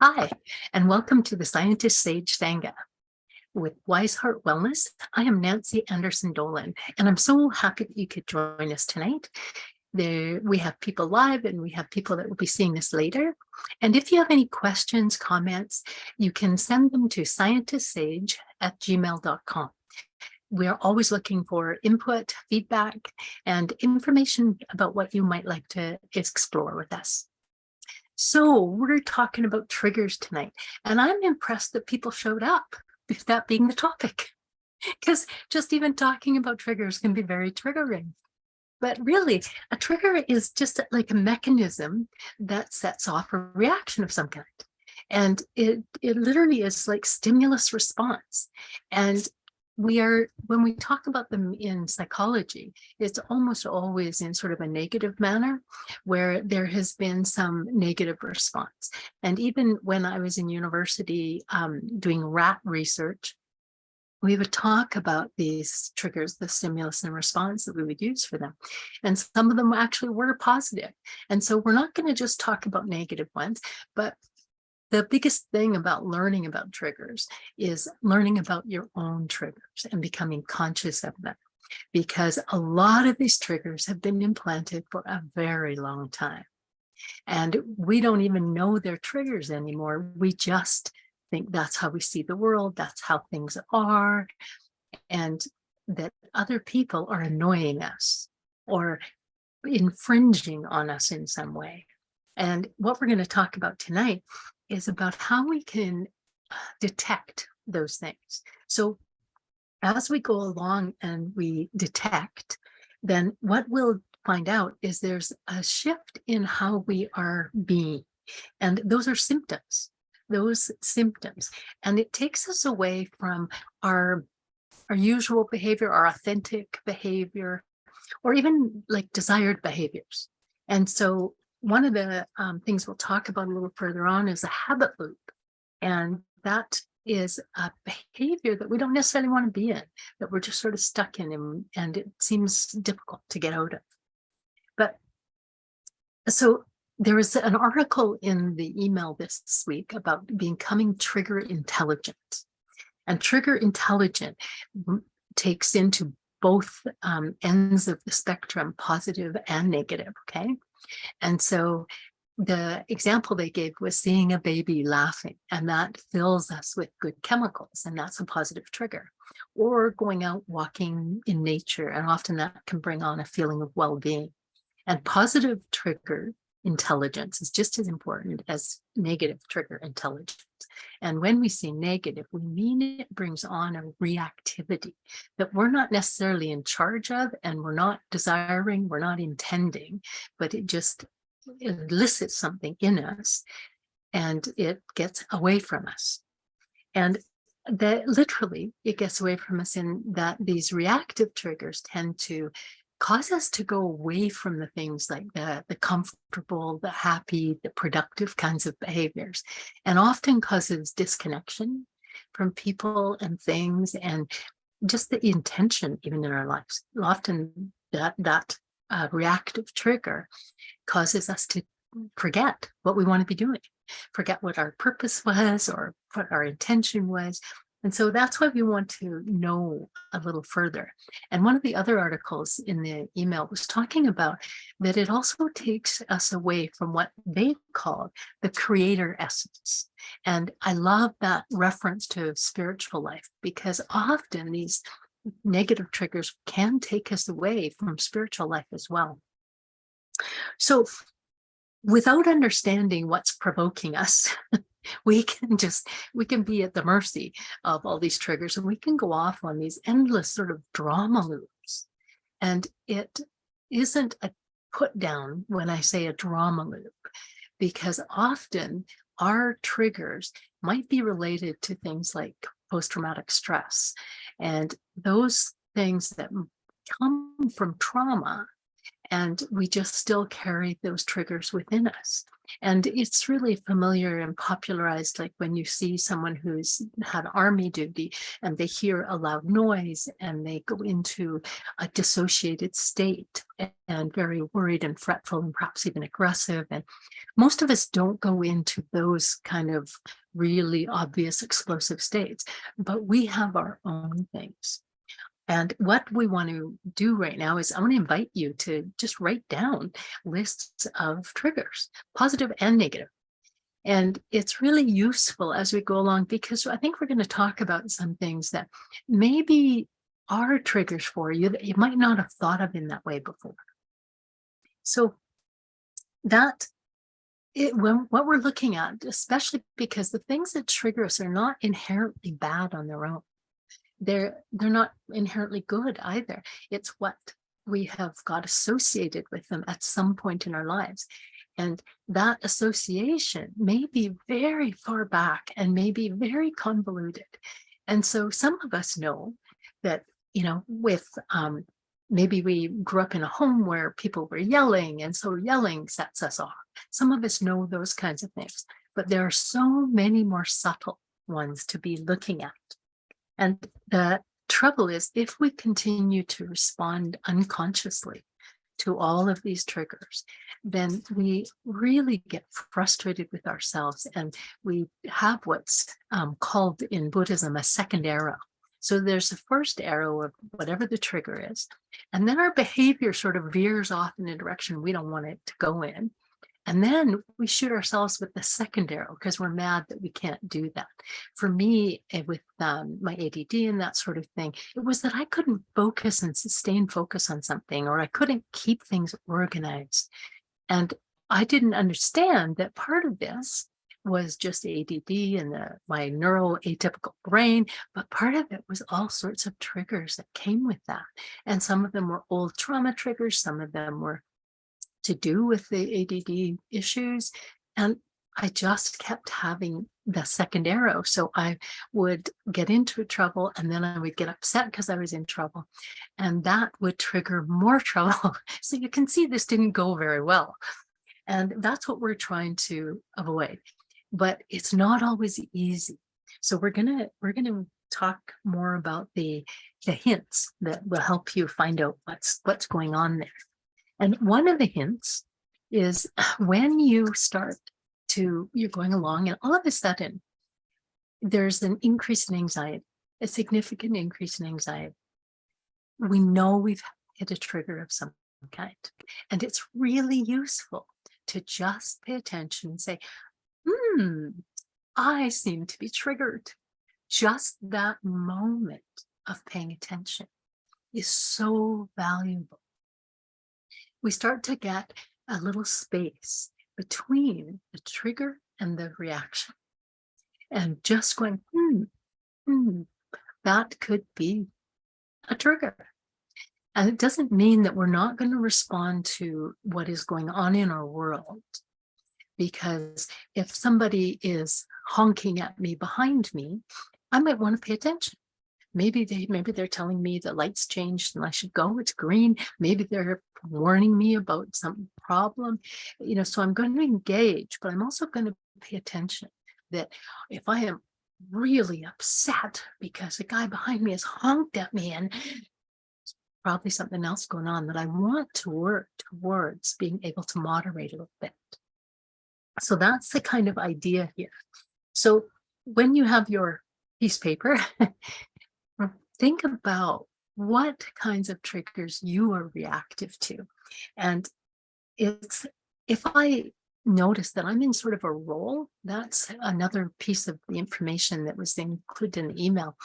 Hi, and welcome to the Scientist Sage Sangha. With Wise Heart Wellness, I am Nancy Anderson Dolan, and I'm so happy that you could join us tonight. We have people live and we have people that will be seeing this later. And if you have any questions, comments, you can send them to scientistsage@gmail.com. We're always looking for input, feedback, and information about what you might like to explore with us. So we're talking about triggers tonight, and I'm impressed that people showed up, if that being the topic, because just even talking about triggers can be very triggering. But really, a trigger is just like a mechanism that sets off a reaction of some kind. And it literally is like stimulus response. And when we talk about them in psychology, it's almost always in sort of a negative manner where there has been some negative response. And even when I was in university doing rat research, we would talk about these triggers, the stimulus and response that we would use for them. And some of them actually were positive. And so we're not going to just talk about negative ones, but the biggest thing about learning about triggers is learning about your own triggers and becoming conscious of them, because a lot of these triggers have been implanted for a very long time. And we don't even know they're triggers anymore. We just think that's how we see the world, that's how things are, and that other people are annoying us or infringing on us in some way. And what we're going to talk about tonight is about how we can detect those things. So as we go along and we detect, then what we'll find out is there's a shift in how we are being. And those are symptoms, And it takes us away from our usual behavior, our authentic behavior, or even like desired behaviors. And so one of the things we'll talk about a little further on is a habit loop. And that is a behavior that we don't necessarily want to be in, that we're just sort of stuck in, and it seems difficult to get out of. But so there was an article in the email this week about becoming trigger intelligent. And trigger intelligent takes into both ends of the spectrum, positive and negative, okay? And so the example they gave was seeing a baby laughing, and that fills us with good chemicals, and that's a positive trigger. Or going out walking in nature, and often that can bring on a feeling of well-being. And positive trigger intelligence is just as important as negative trigger intelligence. And when we say negative, we mean it brings on a reactivity that we're not necessarily in charge of, and we're not desiring, we're not intending, but it just elicits something in us and it gets away from us. And that literally it gets away from us in that these reactive triggers tend to cause us to go away from the things like the comfortable, the happy, the productive kinds of behaviors, and often causes disconnection from people and things, and just the intention even in our lives. Often that reactive trigger causes us to forget what we want to be doing, forget what our purpose was or what our intention was. And so that's why we want to know a little further. And one of the other articles in the email was talking about that it also takes us away from what they call the creator essence. And I love that reference to spiritual life, because often these negative triggers can take us away from spiritual life as well. So without understanding what's provoking us, we can be at the mercy of all these triggers, and we can go off on these endless sort of drama loops. And it isn't a put down when I say a drama loop, because often our triggers might be related to things like post-traumatic stress and those things that come from trauma And we just still carry those triggers within us. And it's really familiar and popularized, like when you see someone who's had army duty and they hear a loud noise and they go into a dissociated state and very worried and fretful and perhaps even aggressive. And most of us don't go into those kind of really obvious explosive states, but we have our own things. And what we want to do right now is I want to invite you to just write down lists of triggers, positive and negative. And it's really useful as we go along, because I think we're going to talk about some things that maybe are triggers for you that you might not have thought of in that way before. So that what we're looking at, especially because the things that trigger us are not inherently bad on their own. They're not inherently good either. It's what we have got associated with them at some point in our lives. And that association may be very far back and may be very convoluted. And so some of us know that, with maybe we grew up in a home where people were yelling, and so yelling sets us off. Some of us know those kinds of things, but there are so many more subtle ones to be looking at. And the trouble is, if we continue to respond unconsciously to all of these triggers, then we really get frustrated with ourselves, and we have what's called in Buddhism a second arrow. So there's the first arrow of whatever the trigger is, and then our behavior sort of veers off in a direction we don't want it to go in. And then we shoot ourselves with the second arrow because we're mad that we can't do that. For me, with my ADD and that sort of thing, it was that I couldn't focus and sustain focus on something, or I couldn't keep things organized. And I didn't understand that part of this was just ADD and my neuroatypical brain, but part of it was all sorts of triggers that came with that. And some of them were old trauma triggers, some of them were to do with the ADD issues. And I just kept having the second arrow. So I would get into trouble, and then I would get upset because I was in trouble. And that would trigger more trouble. So you can see this didn't go very well. And that's what we're trying to avoid. But it's not always easy. So we're gonna talk more about the hints that will help you find out what's going on there. And one of the hints is when you start you're going along, and all of a sudden there's an increase in anxiety, a significant increase in anxiety. We know we've hit a trigger of some kind. And it's really useful to just pay attention and say, I seem to be triggered. Just that moment of paying attention is so valuable. We start to get a little space between the trigger and the reaction. And just going, that could be a trigger. And it doesn't mean that we're not going to respond to what is going on in our world. Because if somebody is honking at me behind me, I might want to pay attention. Maybe they're telling me the lights changed and I should go, it's green. Maybe they're warning me about some problem. So I'm going to engage, but I'm also going to pay attention that if I am really upset because the guy behind me has honked at me and probably something else going on, that I want to work towards being able to moderate a little bit. So that's the kind of idea here. So when you have your piece of paper, think about what kinds of triggers you are reactive to. And if I notice that I'm in sort of a role, that's another piece of the information that was included in the email.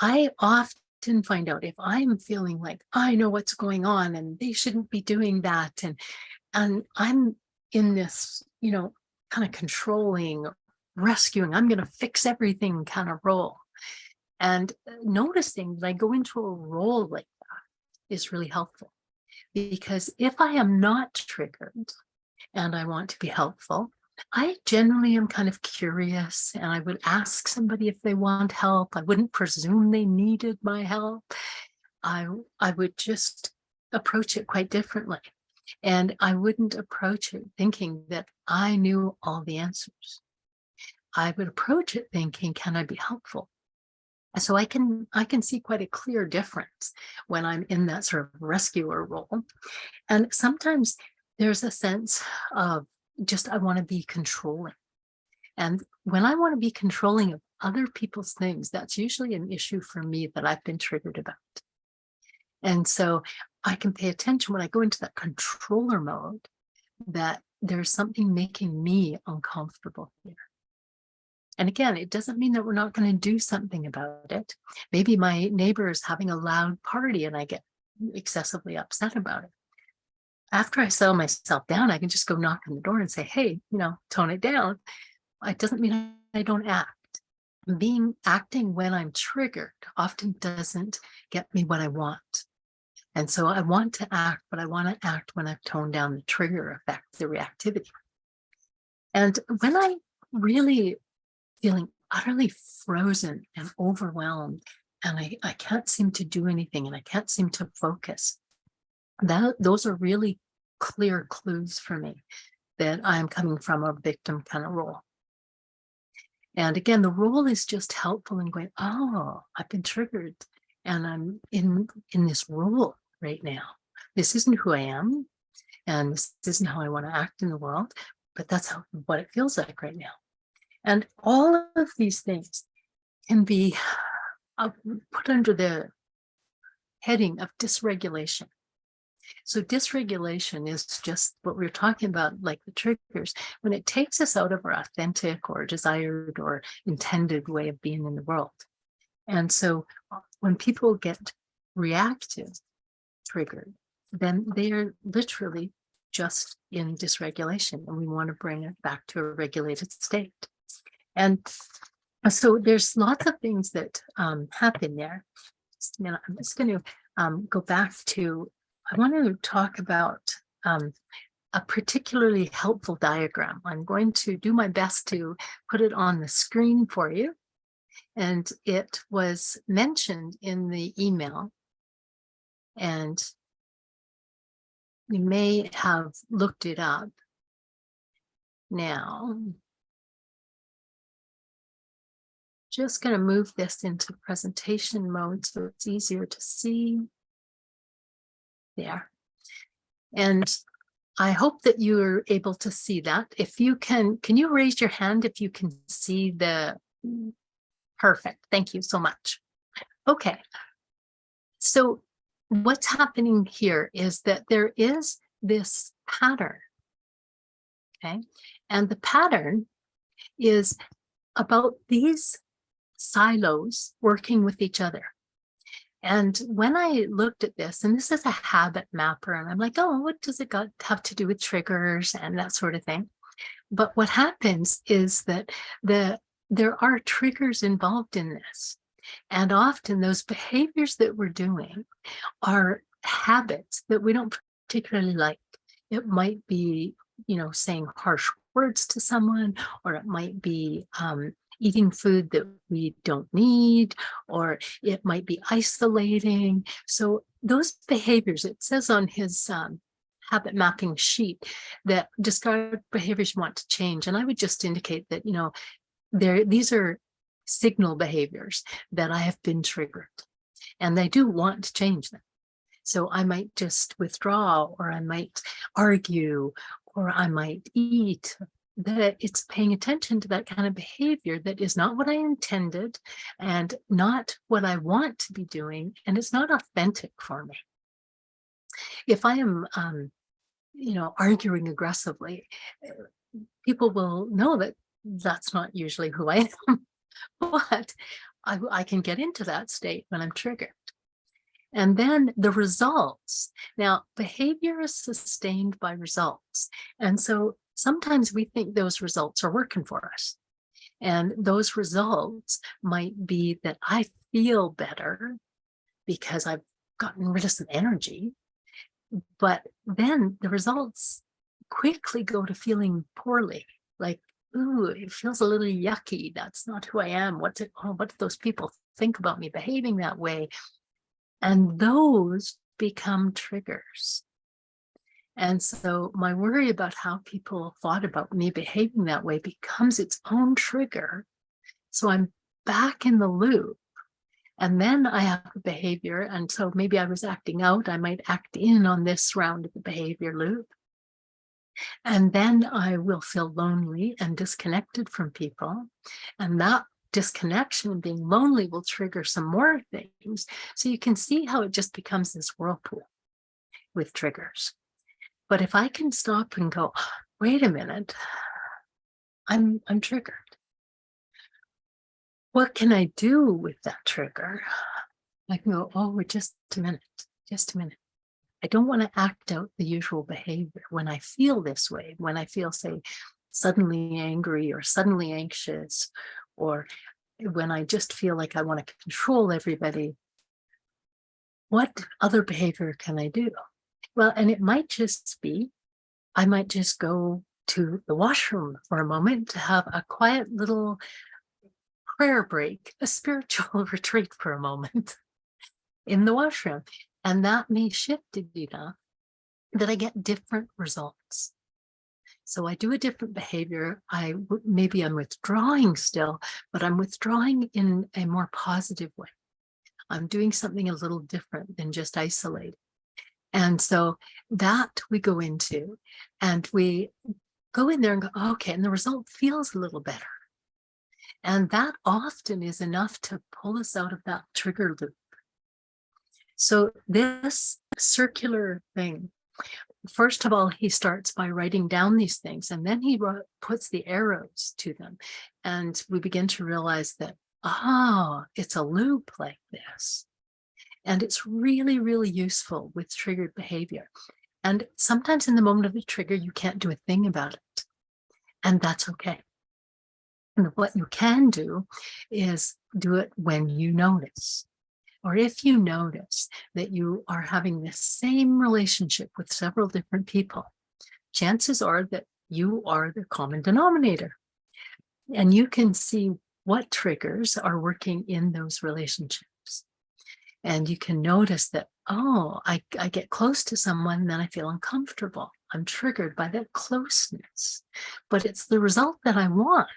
I often find out if I'm feeling like I know what's going on and they shouldn't be doing that. And I'm in this, kind of controlling, rescuing, I'm going to fix everything kind of role. And noticing that I go into a role like that is really helpful. Because if I am not triggered and I want to be helpful, I generally am kind of curious, and I would ask somebody if they want help. I wouldn't presume they needed my help. I would just approach it quite differently. And I wouldn't approach it thinking that I knew all the answers. I would approach it thinking, can I be helpful? So I can see quite a clear difference when I'm in that sort of rescuer role. And sometimes there's a sense of just I want to be controlling. And when I want to be controlling of other people's things, that's usually an issue for me that I've been triggered about. And so I can pay attention when I go into that controller mode that there's something making me uncomfortable here. And again, it doesn't mean that we're not going to do something about it. Maybe my neighbor is having a loud party and I get excessively upset about it. After I settle myself down, I can just go knock on the door and say, hey, tone it down. It doesn't mean I don't act. Acting when I'm triggered often doesn't get me what I want. And so I want to act, but I want to act when I've toned down the trigger effect, the reactivity. And when I really feeling utterly frozen and overwhelmed, and I can't seem to do anything and I can't seem to focus, those are really clear clues for me that I'm coming from a victim kind of role. And again, the role is just helpful in going, oh, I've been triggered and I'm in this role right now. This isn't who I am, and this isn't how I want to act in the world, but that's what it feels like right now. And all of these things can be put under the heading of dysregulation. So dysregulation is just what we're talking about, like the triggers, when it takes us out of our authentic or desired or intended way of being in the world. And so when people get reactive, triggered, then they are literally just in dysregulation, and we want to bring it back to a regulated state. And so there's lots of things that happen there. I'm just going to go back to, I want to talk about a particularly helpful diagram. I'm going to do my best to put it on the screen for you. And it was mentioned in the email. And you may have looked it up. Now, just going to move this into presentation mode so it's easier to see. There. And I hope that you are able to see that. If you can you raise your hand if you can see the, perfect. Thank you so much. Okay. So what's happening here is that there is this pattern. Okay. And the pattern is about these silos working with each other. And when I looked at this, and this is a habit mapper, and I'm like, oh, what does it have to do with triggers and that sort of thing? But what happens is that there are triggers involved in this. And often those behaviors that we're doing are habits that we don't particularly like. It might be, saying harsh words to someone, or it might be eating food that we don't need, or it might be isolating. So those behaviors, it says on his habit mapping sheet that describe behaviors you want to change. And I would just indicate that, these are signal behaviors that I have been triggered and I do want to change them. So I might just withdraw, or I might argue, or I might eat. That it's paying attention to that kind of behavior that is not what I intended and not what I want to be doing, and it's not authentic for me. If I am, arguing aggressively, people will know that that's not usually who I am, but I can get into that state when I'm triggered. And then the results. Now, behavior is sustained by results. And so sometimes we think those results are working for us. And those results might be that I feel better because I've gotten rid of some energy. But then the results quickly go to feeling poorly, like, ooh, it feels a little yucky. That's not who I am. What do those people think about me behaving that way? And those become triggers. And so my worry about how people thought about me behaving that way becomes its own trigger. So I'm back in the loop. And then I have a behavior. And so maybe I was acting out. I might act in on this round of the behavior loop. And then I will feel lonely and disconnected from people. And that disconnection and being lonely will trigger some more things. So you can see how it just becomes this whirlpool with triggers. But if I can stop and go, wait a minute, I'm triggered. What can I do with that trigger? I can go, oh, just a minute, just a minute. I don't want to act out the usual behavior when I feel this way, when I feel, say, suddenly angry or suddenly anxious, or when I just feel like I want to control everybody. What other behavior can I do? Well, and it might just be, I might just go to the washroom for a moment to have a quiet little prayer break, a spiritual retreat for a moment in the washroom. And that may shift it enough that I get different results. So I do a different behavior. Maybe I'm withdrawing still, but I'm withdrawing in a more positive way. I'm doing something a little different than just isolate. And so that we go into, and we go in there and go, okay, and the result feels a little better. And that often is enough to pull us out of that trigger loop. So this circular thing, first of all, he starts by writing down these things, and then he puts the arrows to them. And we begin to realize that, it's a loop like this. And it's really, really useful with triggered behavior. And sometimes in the moment of the trigger, you can't do a thing about it. And that's okay. And what you can do is do it when you notice. Or if you notice that you are having the same relationship with several different people, chances are that you are the common denominator. And you can see what triggers are working in those relationships. And you can notice that, I get close to someone and then I feel uncomfortable. I'm triggered by that closeness, but it's the result that I want.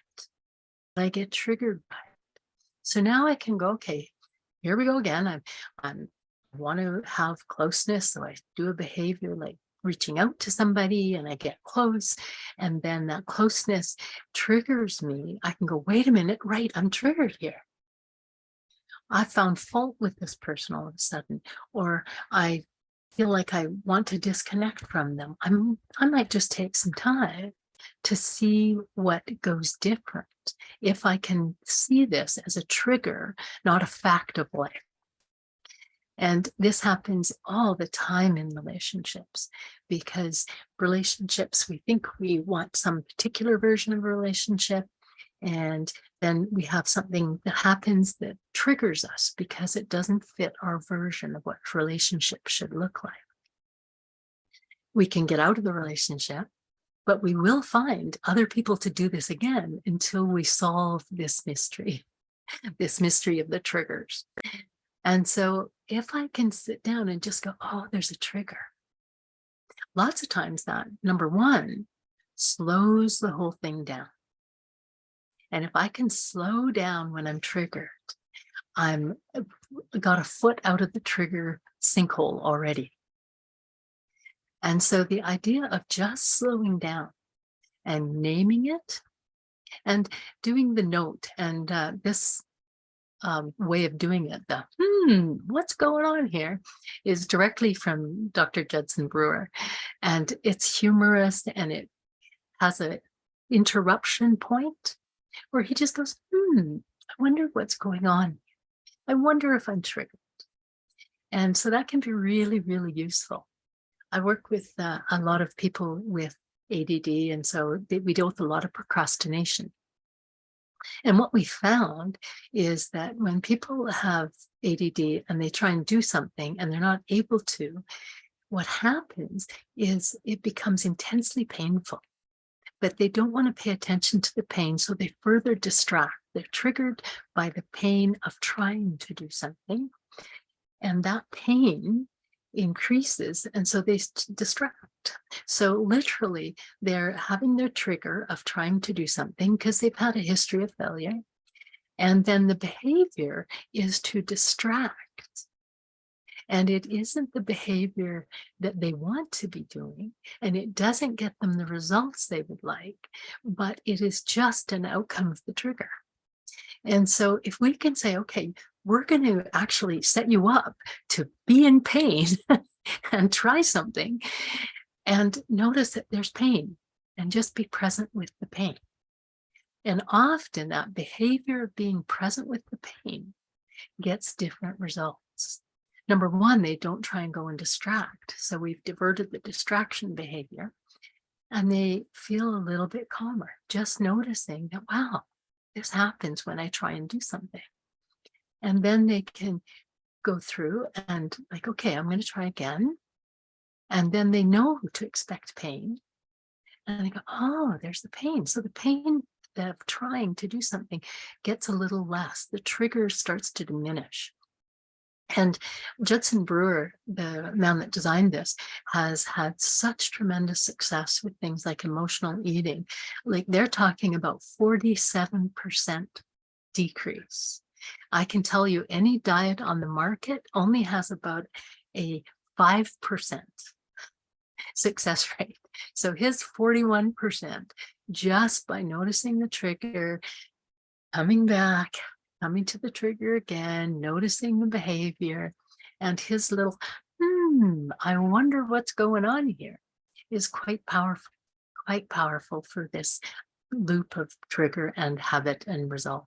I get triggered by it. So now I can go, okay, here we go again. I want to have closeness. So I do a behavior like reaching out to somebody and I get close. And then that closeness triggers me. I can go, wait a minute, right, I'm triggered here. I found fault with this person all of a sudden, or I feel like I want to disconnect from them. I might just take some time to see what goes different. If I can see this as a trigger, not a fact of life. And this happens all the time in relationships, because relationships, we think we want some particular version of a relationship. And then we have something that happens that triggers us because it doesn't fit our version of what relationship should look like. We can get out of the relationship, but we will find other people to do this again until we solve this mystery of the triggers. And so if I can sit down and just go, there's a trigger. Lots of times that, number one, slows the whole thing down. And if I can slow down when I'm triggered, I'm got a foot out of the trigger sinkhole already. And so the idea of just slowing down and naming it and doing the note, and this way of doing it, what's going on here, is directly from Dr. Judson Brewer. And it's humorous, and it has an interruption point where he just goes, I wonder what's going on. I wonder if I'm triggered. And so that can be really, really useful. I work with a lot of people with ADD, and so we deal with a lot of procrastination. And what we found is that when people have ADD and they try and do something and they're not able to, what happens is it becomes intensely painful. But they don't want to pay attention to the pain, so they further distract. They're triggered by the pain of trying to do something. And that pain increases, and so they distract. So literally, they're having their trigger of trying to do something because they've had a history of failure. And then the behavior is to distract. And it isn't the behavior that they want to be doing, and it doesn't get them the results they would like, but it is just an outcome of the trigger. And so if we can say, okay, we're going to actually set you up to be in pain and try something and notice that there's pain and just be present with the pain. And often that behavior of being present with the pain gets different results. Number one, they don't try and go and distract. So we've diverted the distraction behavior and they feel a little bit calmer, just noticing that, wow, this happens when I try and do something. And then they can go through and like, okay, I'm going to try again. And then they know to expect pain. And they go, oh, there's the pain. So the pain of trying to do something gets a little less. The trigger starts to diminish. And Judson Brewer, the man that designed this, has had such tremendous success with things like emotional eating. Like they're talking about 47% decrease. I can tell you any diet on the market only has about a 5% success rate. So his 41%, just by noticing the trigger, coming back, coming to the trigger again, noticing the behavior, and his little, I wonder what's going on here, is quite powerful for this loop of trigger and habit and result.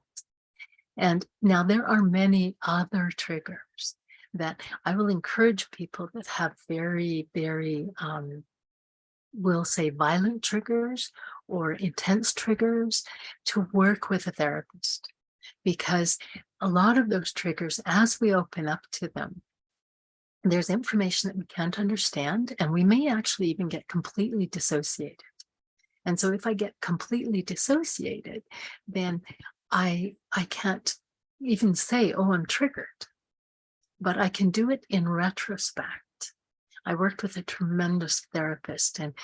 And now there are many other triggers that I will encourage people that have very, very, we'll say violent triggers or intense triggers to work with a therapist, because a lot of those triggers, as we open up to them, there's information that we can't understand, and we may actually even get completely dissociated. And so if I get completely dissociated, then I can't even say, oh, I'm triggered, but I can do it in retrospect. I worked with a tremendous therapist, and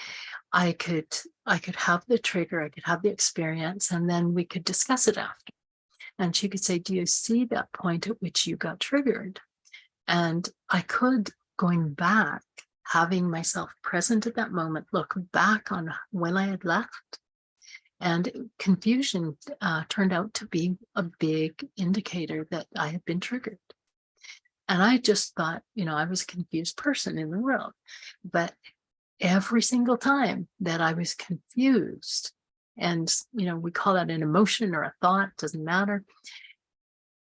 I could have the trigger, I could have the experience, and then we could discuss it after. And she could say, do you see that point at which you got triggered? And I could, going back, having myself present at that moment, look back on when I had left. And confusion turned out to be a big indicator that I had been triggered. And I just thought, I was a confused person in the world. But every single time that I was confused, and, we call that an emotion or a thought, doesn't matter,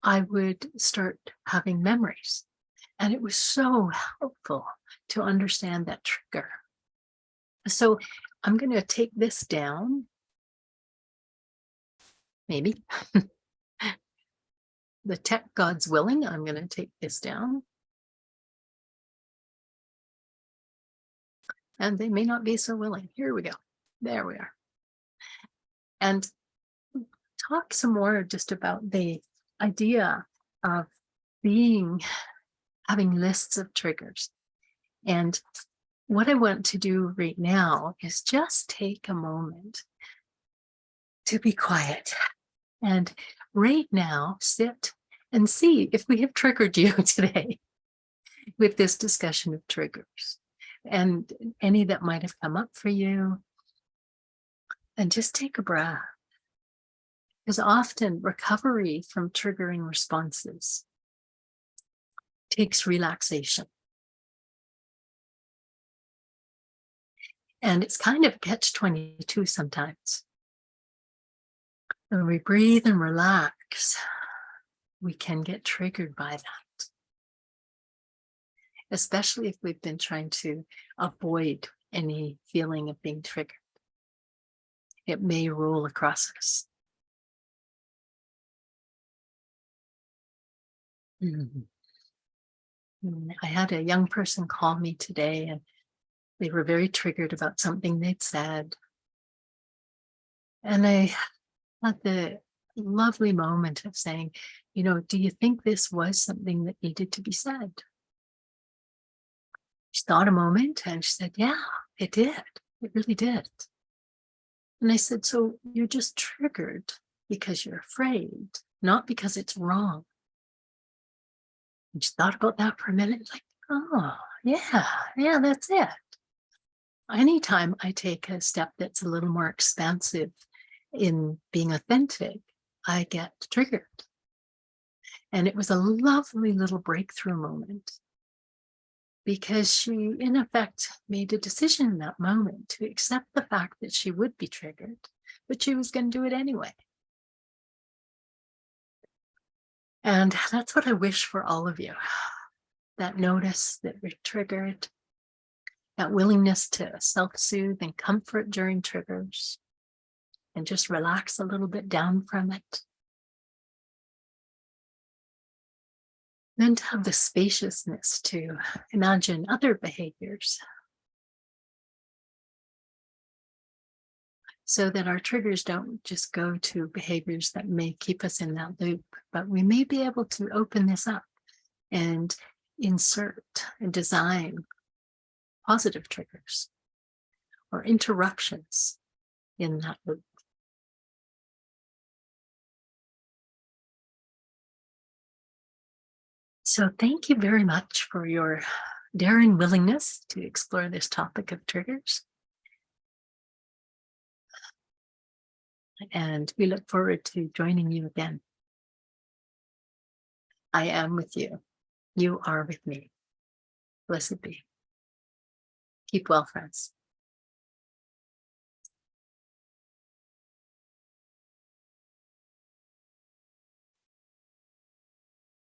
I would start having memories. And it was so helpful to understand that trigger. So I'm going to take this down. Maybe. The tech God's willing, I'm going to take this down. And they may not be so willing. Here we go. There we are. And talk some more just about the idea of having lists of triggers. And what I want to do right now is just take a moment to be quiet. And right now, sit and see if we have triggered you today with this discussion of triggers and any that might have come up for you. And just take a breath. Because often recovery from triggering responses takes relaxation. And it's kind of catch-22 sometimes. When we breathe and relax, we can get triggered by that. Especially if we've been trying to avoid any feeling of being triggered. It may roll across us. I had a young person call me today, and they were very triggered about something they'd said. And I had the lovely moment of saying, do you think this was something that needed to be said? She thought a moment and she said, yeah, it did. It really did. And I said, so you're just triggered because you're afraid, not because it's wrong. And she thought about that for a minute, like, oh, yeah, that's it. Anytime I take a step that's a little more expansive in being authentic, I get triggered. And it was a lovely little breakthrough moment because she, in effect, made a decision in that moment to accept the fact that she would be triggered, but she was going to do it anyway. And that's what I wish for all of you. That notice that we're triggered, that willingness to self-soothe and comfort during triggers, and just relax a little bit down from it. Then to have the spaciousness to imagine other behaviors so that our triggers don't just go to behaviors that may keep us in that loop, but we may be able to open this up and insert and design positive triggers or interruptions in that loop. So thank you very much for your daring willingness to explore this topic of triggers. And we look forward to joining you again. I am with you. You are with me. Blessed be. Keep well, friends.